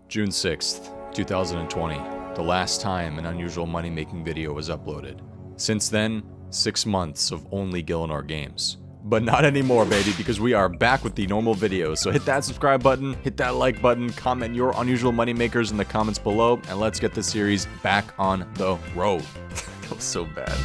June 6th, 2020, the last time an unusual money-making video was uploaded. Since then, 6 months of only Gillinar games. But not anymore, baby, because we are back with the normal videos. So hit that subscribe button, hit that like button, comment your unusual moneymakers in the comments below, and let's get this series back on the road. That was so bad.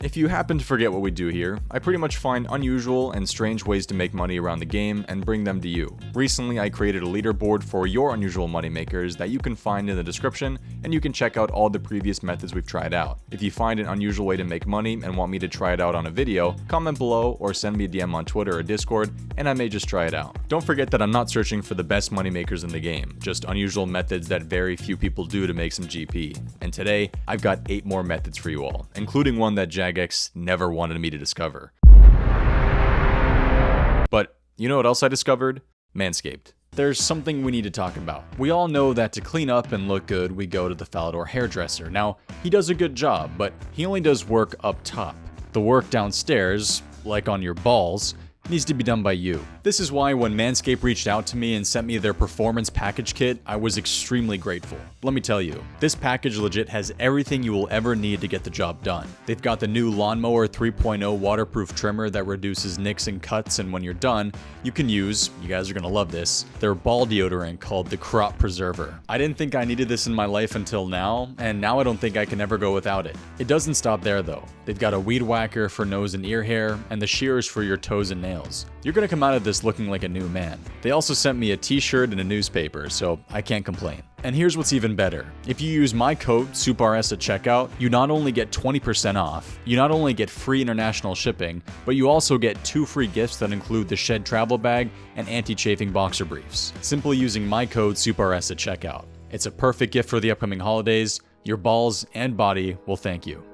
If you happen to forget what we do here, I pretty much find unusual and strange ways to make money around the game and bring them to you. Recently, I created a leaderboard for your unusual moneymakers that you can find in the description, and you can check out all the previous methods we've tried out. If you find an unusual way to make money and want me to try it out on a video, comment below or send me a DM on Twitter or Discord, and I may just try it out. Don't forget that I'm not searching for the best moneymakers in the game, just unusual methods that very few people do to make some GP. And today, I've got 8 more methods for you all, including one that Jagex never wanted me to discover. But you know what else I discovered? Manscaped. There's something we need to talk about. We all know that to clean up and look good, we go to the Falador hairdresser. Now, he does a good job, but he only does work up top. The work downstairs, like on your balls, needs to be done by you. This is why when Manscaped reached out to me and sent me their performance package kit, I was extremely grateful. Let me tell you, this package legit has everything you will ever need to get the job done. They've got the new Lawnmower 3.0 waterproof trimmer that reduces nicks and cuts, and when you're done, you can use, you guys are gonna love this, their ball deodorant called the Crop Preserver. I didn't think I needed this in my life until now, and now I don't think I can ever go without it. It doesn't stop there though. They've got a weed whacker for nose and ear hair, and the shears for your toes and nails. You're gonna come out of this looking like a new man. They also sent me a t-shirt and a newspaper, so I can't complain. And here's what's even better. If you use my code SOUPRS at checkout, you not only get 20% off, you not only get free international shipping, but you also get 2 free gifts that include the Shed travel bag and anti-chafing boxer briefs. Simply using my code SOUPRS at checkout. It's a perfect gift for the upcoming holidays. Your balls and body will thank you.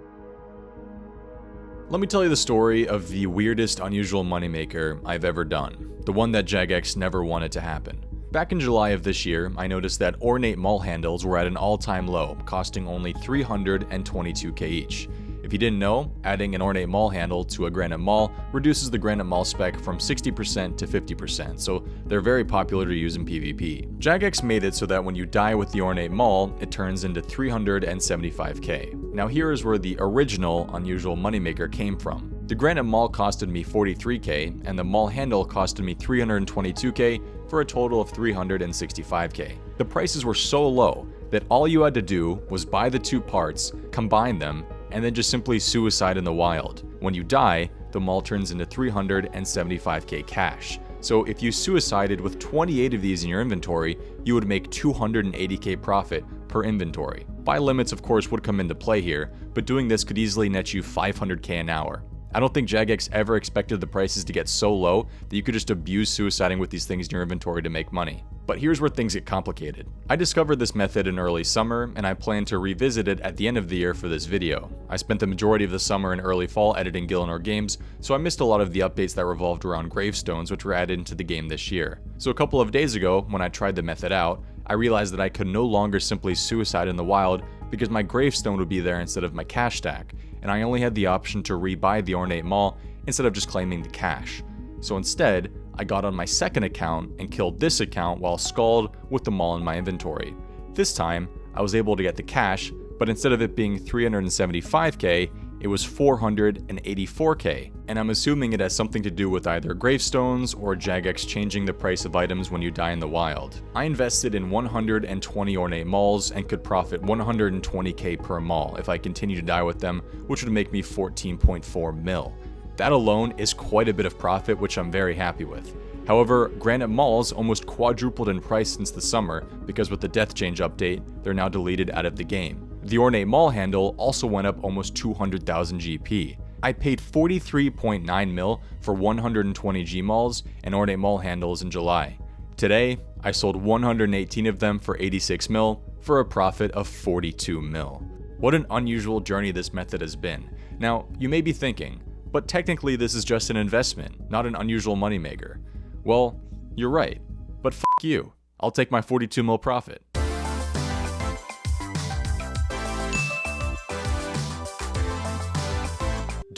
Let me tell you the story of the weirdest unusual moneymaker I've ever done. The one that Jagex never wanted to happen. Back in July of this year, I noticed that Ornate maul handles were at an all-time low, costing only 322k each. If you didn't know, adding an Ornate maul handle to a granite maul reduces the granite maul spec from 60% to 50%, so they're very popular to use in PvP. Jagex made it so that when you die with the Ornate maul, it turns into 375k. Now here is where the original unusual moneymaker came from. The granite maul costed me 43k, and the maul handle costed me 322k for a total of 365k. The prices were so low that all you had to do was buy the 2 parts, combine them, and then just simply suicide in the wild. When you die, the maul turns into 375k cash. So if you suicided with 28 of these in your inventory, you would make 280k profit per inventory. Buy limits of course would come into play here, but doing this could easily net you 500k an hour. I don't think Jagex ever expected the prices to get so low that you could just abuse suiciding with these things in your inventory to make money. But here's where things get complicated. I discovered this method in early summer, and I plan to revisit it at the end of the year for this video. I spent the majority of the summer and early fall editing Gillinar games, so I missed a lot of the updates that revolved around gravestones which were added into the game this year. So a couple of days ago, when I tried the method out, I realized that I could no longer simply suicide in the wild because my gravestone would be there instead of my cash stack, and I only had the option to rebuy the Ornate maul instead of just claiming the cash. So instead, I got on my second account and killed this account while skulled with the maul in my inventory. This time, I was able to get the cash, but instead of it being 375k, it was 484k, and I'm assuming it has something to do with either gravestones or Jagex changing the price of items when you die in the wild. I invested in 120 Ornate mauls and could profit 120k per maul if I continue to die with them, which would make me 14.4 mil. That alone is quite a bit of profit, which I'm very happy with. However, granite mauls almost quadrupled in price since the summer because with the Death Change update, they're now deleted out of the game. The Ornate maul handle also went up almost 200,000 GP. I paid 43.9 mil for 120 Gmauls and Ornate maul handles in July. Today, I sold 118 of them for 86 mil for a profit of 42 mil. What an unusual journey this method has been. Now, you may be thinking, but technically this is just an investment, not an unusual moneymaker. Well, you're right, but f*** you. I'll take my 42 mil profit.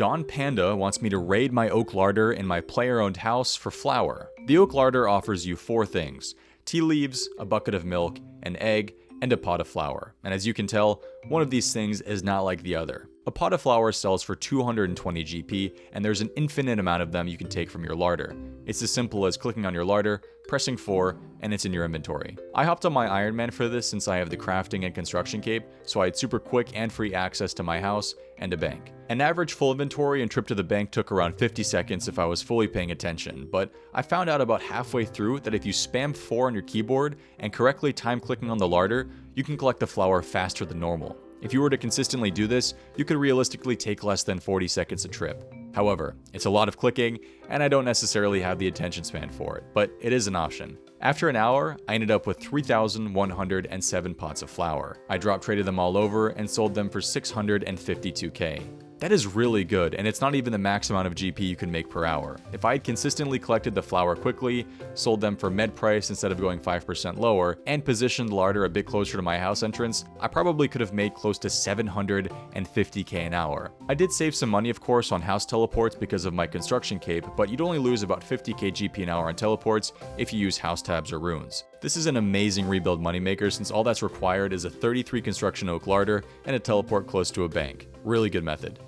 Don Panda wants me to raid my oak larder in my player-owned house for flour. The oak larder offers you 4 things: tea leaves, a bucket of milk, an egg, and a pot of flour. And as you can tell, one of these things is not like the other. A pot of flour sells for 220 GP, and there's an infinite amount of them you can take from your larder. It's as simple as clicking on your larder, pressing 4, and it's in your inventory. I hopped on my Iron Man for this since I have the crafting and construction cape, so I had super quick and free access to my house and a bank. An average full inventory and trip to the bank took around 50 seconds if I was fully paying attention, but I found out about halfway through that if you spam 4 on your keyboard and correctly time clicking on the larder, you can collect the flour faster than normal. If you were to consistently do this, you could realistically take less than 40 seconds a trip. However, it's a lot of clicking, and I don't necessarily have the attention span for it, but it is an option. After an hour, I ended up with 3,107 pots of flour. I drop traded them all over and sold them for 652k. That is really good, and it's not even the max amount of GP you can make per hour. If I had consistently collected the flour quickly, sold them for med price instead of going 5% lower, and positioned the larder a bit closer to my house entrance, I probably could have made close to 750k an hour. I did save some money, of course, on house teleports because of my construction cape, but you'd only lose about 50k GP an hour on teleports if you use house tabs or runes. This is an amazing rebuild moneymaker since all that's required is a 33 construction oak larder and a teleport close to a bank. Really good method.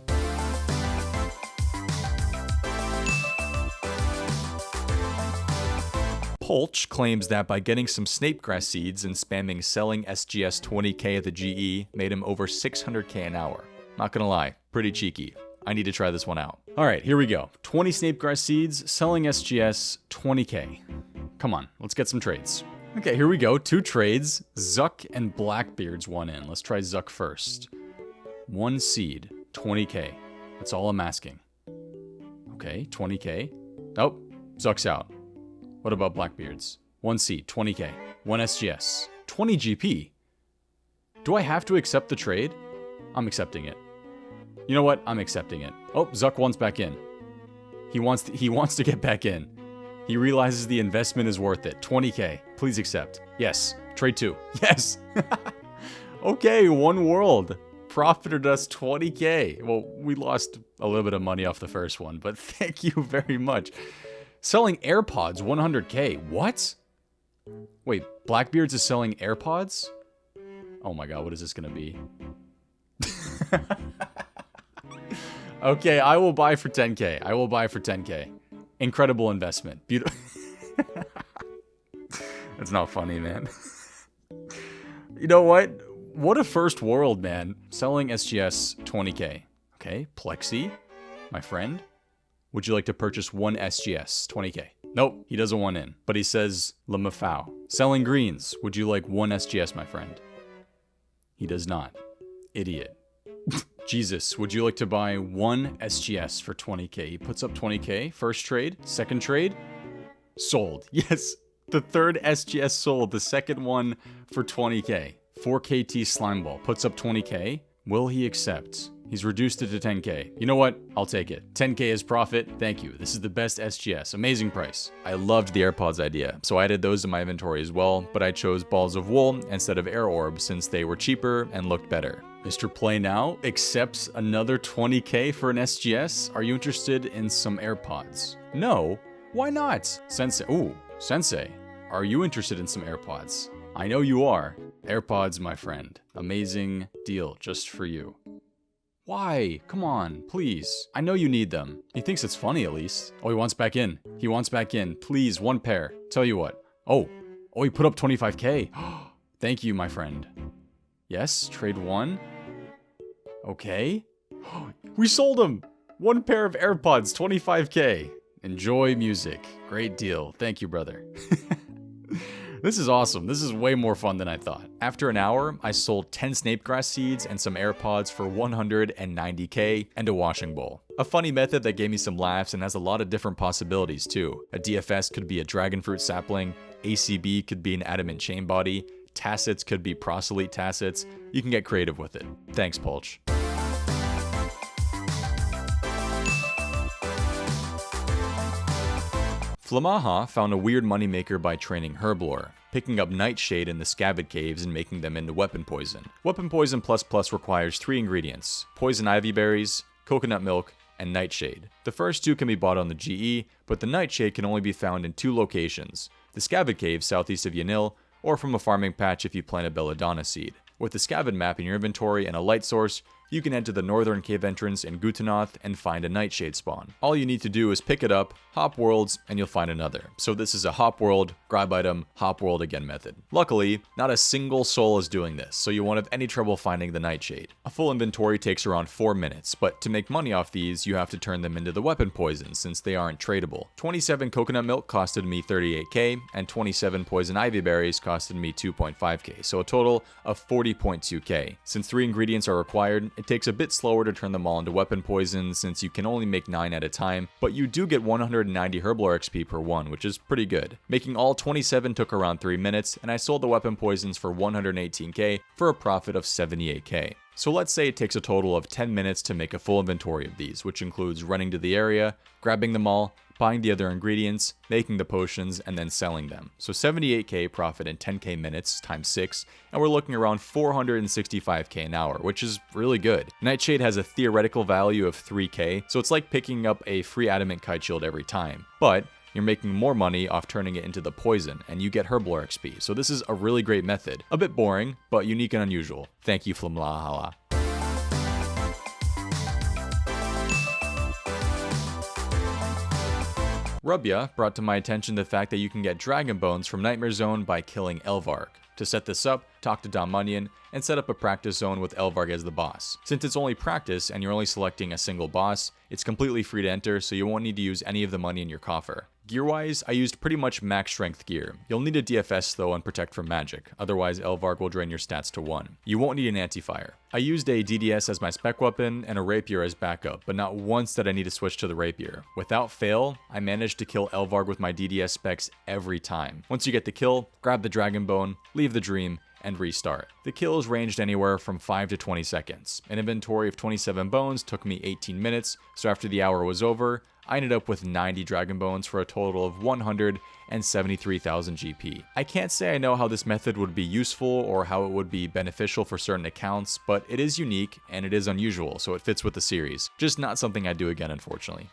Polch claims that by getting some Snape grass seeds and spamming selling SGS 20k at the GE made him over 600k an hour. Not gonna lie, pretty cheeky. I need to try this one out. Alright, here we go. 20 Snape grass seeds, selling SGS 20k. Come on, let's get some trades. Okay, here we go. 2 trades. Zuck and Blackbeard's one in. Let's try Zuck first. 1 seed, 20k. That's all I'm asking. Okay, 20k. Oh, Zuck's out. What about Blackbeard's? 1 seed, 20k. 1 SGS. 20 GP. Do I have to accept the trade? I'm accepting it. You know what? I'm accepting it. Oh, Zuck wants back in. He wants to get back in. He realizes the investment is worth it. 20k. Please accept. Yes. Trade 2. Yes. Okay, one world. Profited us 20k. Well, we lost a little bit of money off the first one, but thank you very much. Selling AirPods 100k. What? Wait, Blackbeard's is selling AirPods? Oh my god, what is this gonna be? Okay, I will buy for 10k. I will buy for 10k. Incredible investment. Beautiful. That's not funny, man. You know what? What a first world, man. Selling SGS 20k. Okay, Plexi, my friend. Would you like to purchase 1 SGS 20k? Nope, he doesn't want in. But he says, Lemafau. Selling greens. Would you like 1 SGS, my friend? He does not. Idiot. Jesus, would you like to buy 1 SGS for 20k? He puts up 20k. First trade. Second trade. Sold. Yes, the third SGS sold. The second one for 20k. 4KT Slimeball puts up 20k. Will he accept? He's reduced it to 10k. You know what? I'll take it. 10k is profit. Thank you. This is the best SGS. Amazing price. I loved the AirPods idea, so I added those to my inventory as well, but I chose balls of wool instead of air orbs since they were cheaper and looked better. Mr. Play Now accepts another 20k for an SGS. Are you interested in some AirPods? No. Why not? Sensei. Ooh, Sensei. Are you interested in some AirPods? I know you are. AirPods, my friend. Amazing deal just for you. Why? Come on, please. I know you need them. He thinks it's funny at least. Oh, he wants back in. He wants back in. Please, 1 pair. Tell you what. Oh, he put up 25k. Thank you, my friend. Yes, trade 1. Okay. We sold him. 1 pair of AirPods, 25k. Enjoy music. Great deal. Thank you, brother. This is awesome. This is way more fun than I thought. After an hour, I sold 10 Snape grass seeds and some AirPods for 190k and a washing bowl. A funny method that gave me some laughs and has a lot of different possibilities too. A DFS could be a dragon fruit sapling, ACB could be an adamant chain body, tacets could be proselyte tacets. You can get creative with it. Thanks, Polch. Flamaha found a weird moneymaker by training Herblore, picking up Nightshade in the Scabbard Caves and making them into weapon poison. Weapon poison plus requires 3 ingredients: poison ivy berries, coconut milk, and Nightshade. The first two can be bought on the GE, but the Nightshade can only be found in 2 locations: the Scavid Cave southeast of Yanil, or from a farming patch if you plant a belladonna seed. With the Scavid map in your inventory and a light source, you can head to the northern cave entrance in Gutanoth and find a Nightshade spawn. All you need to do is pick it up, hop worlds, and you'll find another. So this is a hop world, grab item, hop world again method. Luckily, not a single soul is doing this, so you won't have any trouble finding the Nightshade. A full inventory takes around 4 minutes, but to make money off these, you have to turn them into the weapon poisons since they aren't tradable. 27 coconut milk costed me 38k, and 27 poison ivy berries costed me 2.5k, so a total of 40.2k. Since 3 ingredients are required, it takes a bit slower to turn them all into weapon poisons since you can only make 9 at a time, but you do get 190 herblore XP per one, which is pretty good. Making all 27 took around 3 minutes, and I sold the weapon poisons for 118k for a profit of 78k. So let's say it takes a total of 10 minutes to make a full inventory of these, which includes running to the area, grabbing them all, buying the other ingredients, making the potions, and then selling them. So 78k profit in 10k minutes times 6, and we're looking around 465k an hour, which is really good. Nightshade has a theoretical value of 3k, so it's like picking up a free adamant kite shield every time. But you're making more money off turning it into the poison, and you get herblore XP, so this is a really great method. A bit boring, but unique and unusual. Thank you, Flimlahala. Rubya brought to my attention the fact that you can get dragon bones from Nightmare Zone by killing Elvarg. To set this up, talk to Dominion, and set up a practice zone with Elvarg as the boss. Since it's only practice and you're only selecting a single boss, it's completely free to enter, so you won't need to use any of the money in your coffer. Gear-wise, I used pretty much max strength gear. You'll need a DFS though and protect from magic, otherwise Elvarg will drain your stats to 1. You won't need an anti-fire. I used a DDS as my spec weapon and a rapier as backup, but not once did I need to switch to the rapier. Without fail, I managed to kill Elvarg with my DDS specs every time. Once you get the kill, grab the dragon bone, leave the dream, and restart. The kills ranged anywhere from 5 to 20 seconds. An inventory of 27 bones took me 18 minutes, so after the hour was over, I ended up with 90 dragon bones for a total of 173,000 GP. I can't say I know how this method would be useful or how it would be beneficial for certain accounts, but it is unique and it is unusual, so it fits with the series. Just not something I'd do again, unfortunately.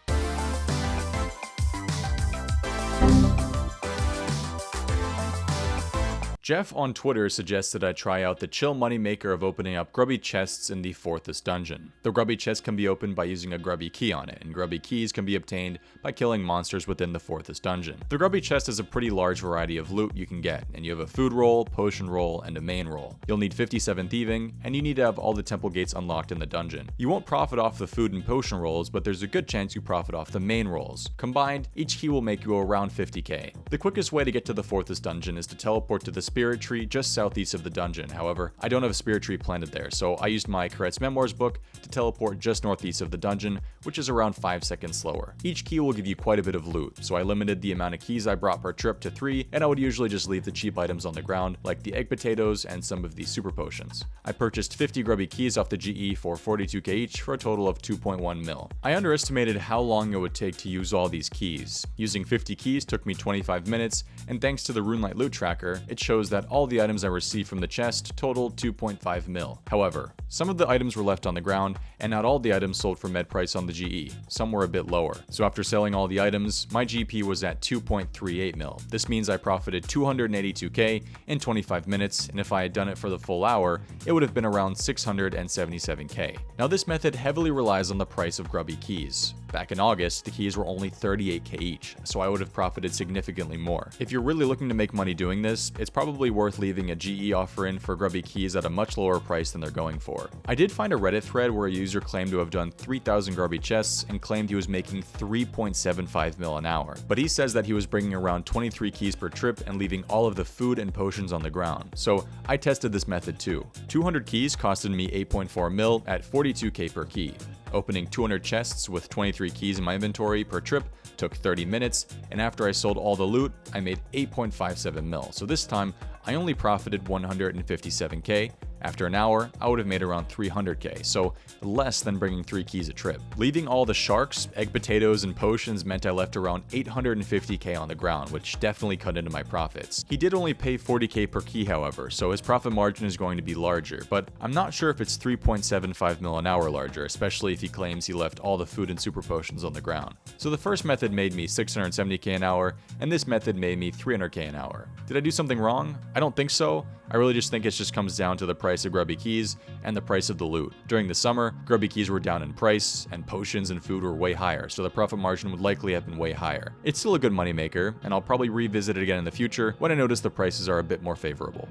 Jeff on Twitter suggested I try out the chill moneymaker of opening up grubby chests in the 4th dungeon. The grubby chest can be opened by using a grubby key on it, and grubby keys can be obtained by killing monsters within the 4th dungeon. The grubby chest has a pretty large variety of loot you can get, and you have a food roll, potion roll, and a main roll. You'll need 57 thieving, and you need to have all the temple gates unlocked in the dungeon. You won't profit off the food and potion rolls, but there's a good chance you profit off the main rolls. Combined, each key will make you around 50k. The quickest way to get to the 4th dungeon is to teleport to the spirit tree just southeast of the dungeon. However, I don't have a spirit tree planted there, so I used my Karet's Memoirs book to teleport just northeast of the dungeon, which is around 5 seconds slower. Each key will give you quite a bit of loot, so I limited the amount of keys I brought per trip to 3, and I would usually just leave the cheap items on the ground, like the egg potatoes and some of the super potions. I purchased 50 grubby keys off the GE for 42k each for a total of 2.1 mil. I underestimated how long it would take to use all these keys. Using 50 keys took me 25 minutes, and thanks to the RuneLite loot tracker, it shows that all the items I received from the chest totaled 2.5 mil. However, some of the items were left on the ground, and not all the items sold for med price on the GE. Some were a bit lower. So after selling all the items, my GP was at 2.38 mil. This means I profited 282k in 25 minutes, and if I had done it for the full hour, it would have been around 677k. Now this method heavily relies on the price of grubby keys. Back in August, the keys were only 38k each, so I would have profited significantly more. If you're really looking to make money doing this, it's probably worth leaving a GE offer in for grubby keys at a much lower price than they're going for. I did find a Reddit thread where a user claimed to have done 3,000 grubby chests and claimed he was making 3.75 mil an hour, but he says that he was bringing around 23 keys per trip and leaving all of the food and potions on the ground. So I tested this method too. 200 keys costed me 8.4 mil at 42k per key. Opening 200 chests with 23 keys in my inventory per trip took 30 minutes, and after I sold all the loot, I made 8.57 mil. So this time, I only profited 157k, After an hour, I would have made around 300k, so less than bringing 3 keys a trip. Leaving all the sharks, egg potatoes, and potions meant I left around 850k on the ground, which definitely cut into my profits. He did only pay 40k per key however, so his profit margin is going to be larger, but I'm not sure if it's 3.75 mil an hour larger, especially if he claims he left all the food and super potions on the ground. So the first method made me 670k an hour, and this method made me 300k an hour. Did I do something wrong? I don't think so. I really just think it just comes down to the price of Grubby keys and the price of the loot. During the summer, Grubby keys were down in price, and potions and food were way higher, so the profit margin would likely have been way higher. It's still a good moneymaker, and I'll probably revisit it again in the future when I notice the prices are a bit more favorable.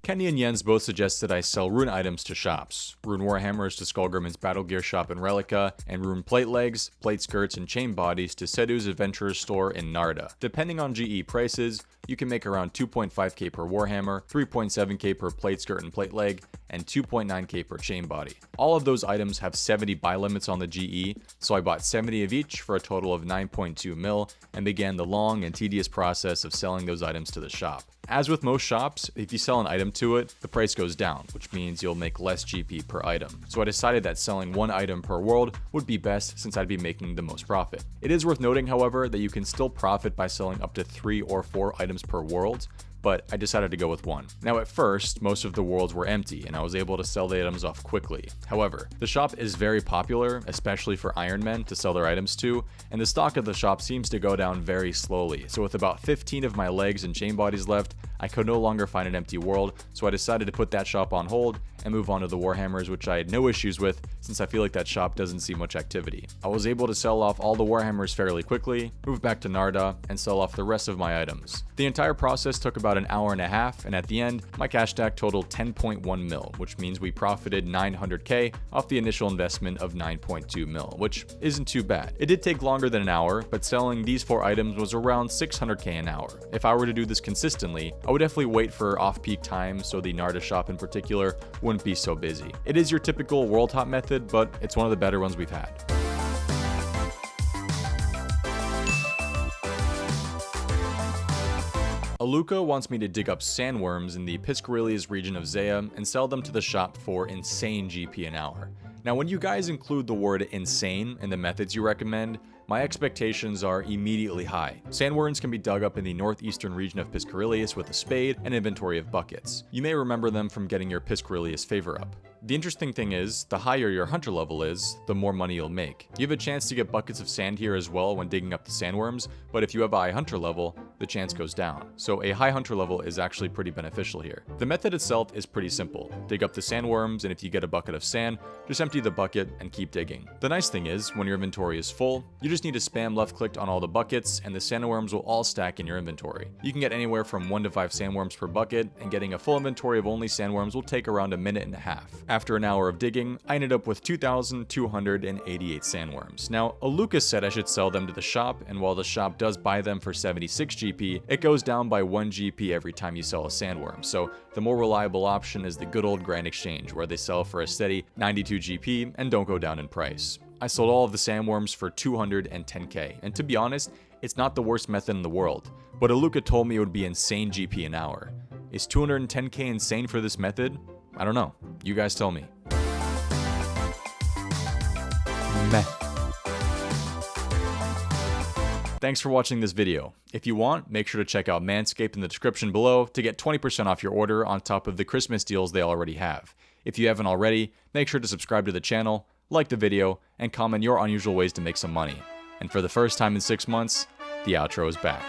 Kenny and Jens both suggested I sell rune items to shops. Rune warhammers to Skullgrim's Battle Gear shop in Relica, and rune plate legs, plate skirts, and chain bodies to Sedu's Adventurer's store in Narda. Depending on GE prices, you can make around 2.5k per warhammer, 3.7k per plate skirt and plate leg, and 2.9k per chain body. All of those items have 70 buy limits on the GE, so I bought 70 of each for a total of 9.2 mil, and began the long and tedious process of selling those items to the shop. As with most shops, if you sell an item to it, the price goes down, which means you'll make less GP per item. So I decided that selling one item per world would be best since I'd be making the most profit. It is worth noting, however, that you can still profit by selling up to 3 or 4 items per world, but I decided to go with one. Now at first, most of the worlds were empty and I was able to sell the items off quickly. However, the shop is very popular, especially for Iron Men to sell their items to, and the stock of the shop seems to go down very slowly. So with about 15 of my legs and chain bodies left, I could no longer find an empty world, so I decided to put that shop on hold and move on to the Warhammers, which I had no issues with since I feel like that shop doesn't see much activity. I was able to sell off all the Warhammers fairly quickly, move back to Narda, and sell off the rest of my items. The entire process took about an hour and a half, and at the end, my cash stack totaled 10.1 mil, which means we profited 900k off the initial investment of 9.2 mil, which isn't too bad. It did take longer than an hour, but selling these 4 items was around 600k an hour. If I were to do this consistently, I would definitely wait for off-peak times so the Narda shop in particular wouldn't be so busy. It is your typical world hop method, but it's one of the better ones we've had. Aluka wants me to dig up sandworms in the Piscarilius region of Zea and sell them to the shop for insane GP an hour. Now, when you guys include the word insane in the methods you recommend, my expectations are immediately high. Sandworms can be dug up in the northeastern region of Piscarilius with a spade and inventory of buckets. You may remember them from getting your Piscarilius favor up. The interesting thing is, the higher your hunter level is, the more money you'll make. You have a chance to get buckets of sand here as well when digging up the sandworms, but if you have a high hunter level, the chance goes down. So a high hunter level is actually pretty beneficial here. The method itself is pretty simple. Dig up the sandworms, and if you get a bucket of sand, just empty the bucket and keep digging. The nice thing is, when your inventory is full, you just need to spam left click on all the buckets and the sandworms will all stack in your inventory. You can get anywhere from 1 to 5 sandworms per bucket, and getting a full inventory of only sandworms will take around a minute and a half. After an hour of digging, I ended up with 2,288 sandworms. Now, Aluka said I should sell them to the shop, and while the shop does buy them for 76 GP, it goes down by 1 GP every time you sell a sandworm, so the more reliable option is the good old Grand Exchange, where they sell for a steady 92 GP and don't go down in price. I sold all of the sandworms for 210k, and to be honest, it's not the worst method in the world, but Aluka told me it would be insane GP an hour. Is 210k insane for this method? I don't know. You guys tell me. Meh. Thanks for watching this video. If you want, make sure to check out Manscaped in the description below to get 20% off your order on top of the Christmas deals they already have. If you haven't already, make sure to subscribe to the channel, like the video, and comment your unusual ways to make some money. And for the first time in 6 months, the outro is back.